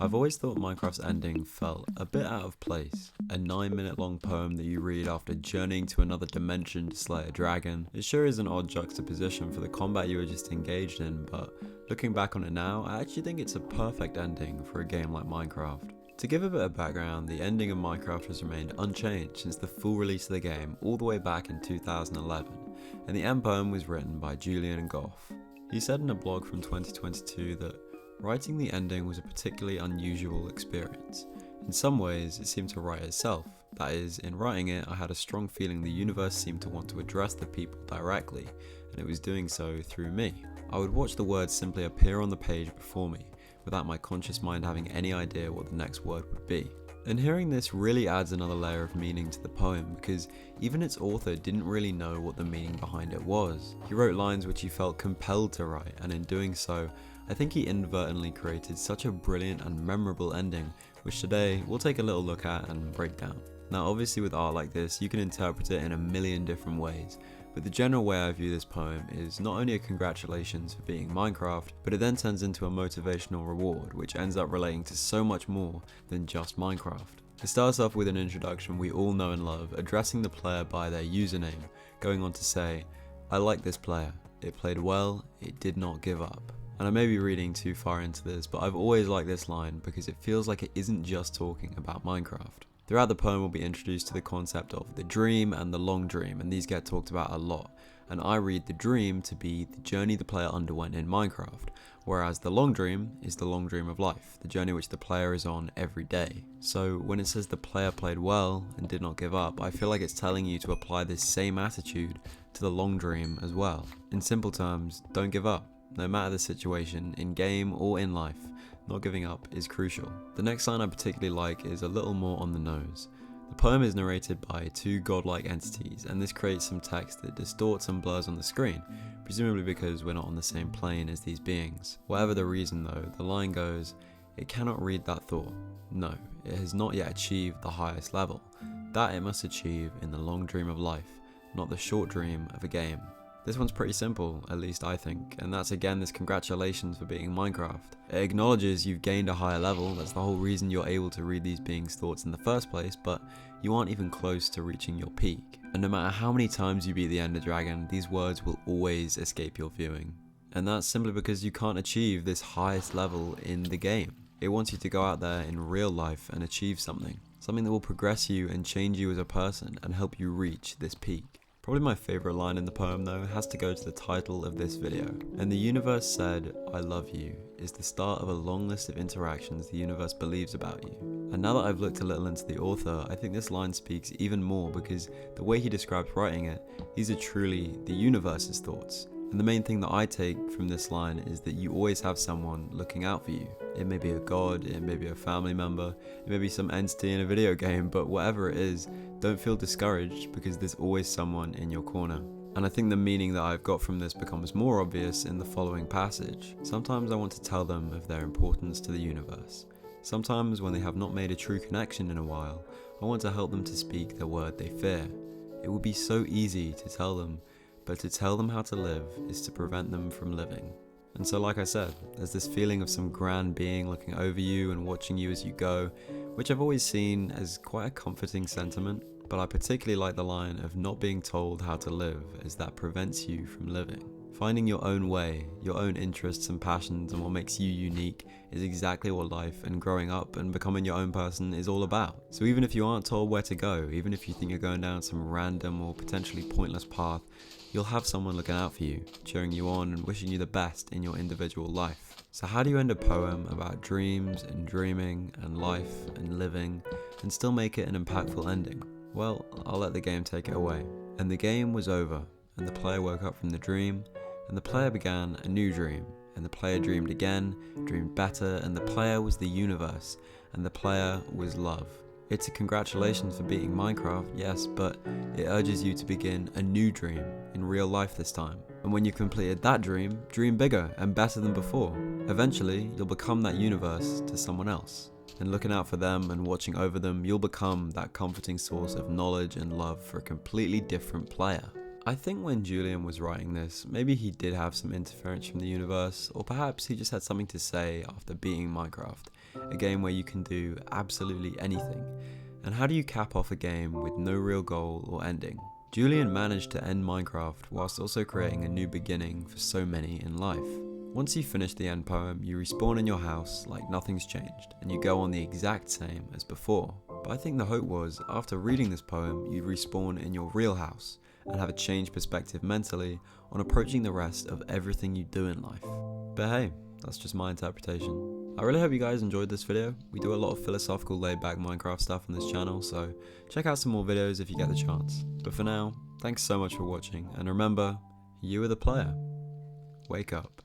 I've always thought Minecraft's ending felt a bit out of place. A 9-minute long poem that you read after journeying to another dimension to slay a dragon. It sure is an odd juxtaposition for the combat you were just engaged in, but looking back on it now, I actually think it's a perfect ending for a game like Minecraft. To give a bit of background, the ending of Minecraft has remained unchanged since the full release of the game all the way back in 2011, and the end poem was written by Julian Gough. He said in a blog from 2022 that writing the ending was a particularly unusual experience. In some ways, it seemed to write itself. That is, in writing it, I had a strong feeling the universe seemed to want to address the people directly, and it was doing so through me. I would watch the words simply appear on the page before me, without my conscious mind having any idea what the next word would be. And hearing this really adds another layer of meaning to the poem, because even its author didn't really know what the meaning behind it was. He wrote lines which he felt compelled to write, and in doing so, I think he inadvertently created such a brilliant and memorable ending, which today we'll take a little look at and break down. Now obviously with art like this, you can interpret it in a million different ways, but the general way I view this poem is not only a congratulations for beating Minecraft, but it then turns into a motivational reward, which ends up relating to so much more than just Minecraft. It starts off with an introduction we all know and love, addressing the player by their username, going on to say, "I like this player, it played well, it did not give up." And I may be reading too far into this, but I've always liked this line because it feels like it isn't just talking about Minecraft. Throughout the poem we'll be introduced to the concept of the dream and the long dream, and these get talked about a lot, and I read the dream to be the journey the player underwent in Minecraft, whereas the long dream is the long dream of life, the journey which the player is on every day. So when it says the player played well and did not give up, I feel like it's telling you to apply this same attitude to the long dream as well. In simple terms, don't give up. No matter the situation, in game or in life, not giving up is crucial. The next line I particularly like is a little more on the nose. The poem is narrated by two godlike entities, and this creates some text that distorts and blurs on the screen, presumably because we're not on the same plane as these beings. Whatever the reason though, the line goes, "It cannot read that thought. No, it has not yet achieved the highest level. That it must achieve in the long dream of life, not the short dream of a game." This one's pretty simple, at least I think, and that's again this congratulations for beating Minecraft. It acknowledges you've gained a higher level, that's the whole reason you're able to read these beings' thoughts in the first place, but you aren't even close to reaching your peak. And no matter how many times you beat the Ender Dragon, these words will always escape your viewing. And that's simply because you can't achieve this highest level in the game. It wants you to go out there in real life and achieve something that will progress you and change you as a person and help you reach this peak. Probably my favourite line in the poem though has to go to the title of this video. "And the universe said, I love you," is the start of a long list of interactions the universe believes about you. And now that I've looked a little into the author, I think this line speaks even more because the way he describes writing it, these are truly the universe's thoughts. And the main thing that I take from this line is that you always have someone looking out for you. It may be a god, it may be a family member, it may be some entity in a video game, but whatever it is, don't feel discouraged because there's always someone in your corner. And I think the meaning that I've got from this becomes more obvious in the following passage. "Sometimes I want to tell them of their importance to the universe. Sometimes when they have not made a true connection in a while, I want to help them to speak the word they fear. It would be so easy to tell them, but to tell them how to live is to prevent them from living." And so like I said, there's this feeling of some grand being looking over you and watching you as you go, which I've always seen as quite a comforting sentiment, but I particularly like the line of not being told how to live as that prevents you from living. Finding your own way, your own interests and passions and what makes you unique is exactly what life and growing up and becoming your own person is all about. So even if you aren't told where to go, even if you think you're going down some random or potentially pointless path, you'll have someone looking out for you, cheering you on and wishing you the best in your individual life. So how do you end a poem about dreams and dreaming and life and living and still make it an impactful ending? Well, I'll let the game take it away. "And the game was over, and the player woke up from the dream, and the player began a new dream, and the player dreamed again, dreamed better, and the player was the universe, and the player was love." It's a congratulations for beating Minecraft, yes, but it urges you to begin a new dream, in real life this time. And when you've completed that dream, dream bigger and better than before. Eventually, you'll become that universe to someone else. And looking out for them and watching over them, you'll become that comforting source of knowledge and love for a completely different player. I think when Julian was writing this, maybe he did have some interference from the universe, or perhaps he just had something to say after beating Minecraft. a game where you can do absolutely anything. And how do you cap off a game with no real goal or ending? Julian managed to end Minecraft whilst also creating a new beginning for so many in life. Once you finish the end poem, you respawn in your house like nothing's changed, and you go on the exact same as before. But I think the hope was, after reading this poem, you'd respawn in your real house, and have a changed perspective mentally on approaching the rest of everything you do in life. But hey, that's just my interpretation. I really hope you guys enjoyed this video. We do a lot of philosophical laid-back Minecraft stuff on this channel, so check out some more videos if you get the chance. But for now, thanks so much for watching, and remember, you are the player. Wake up.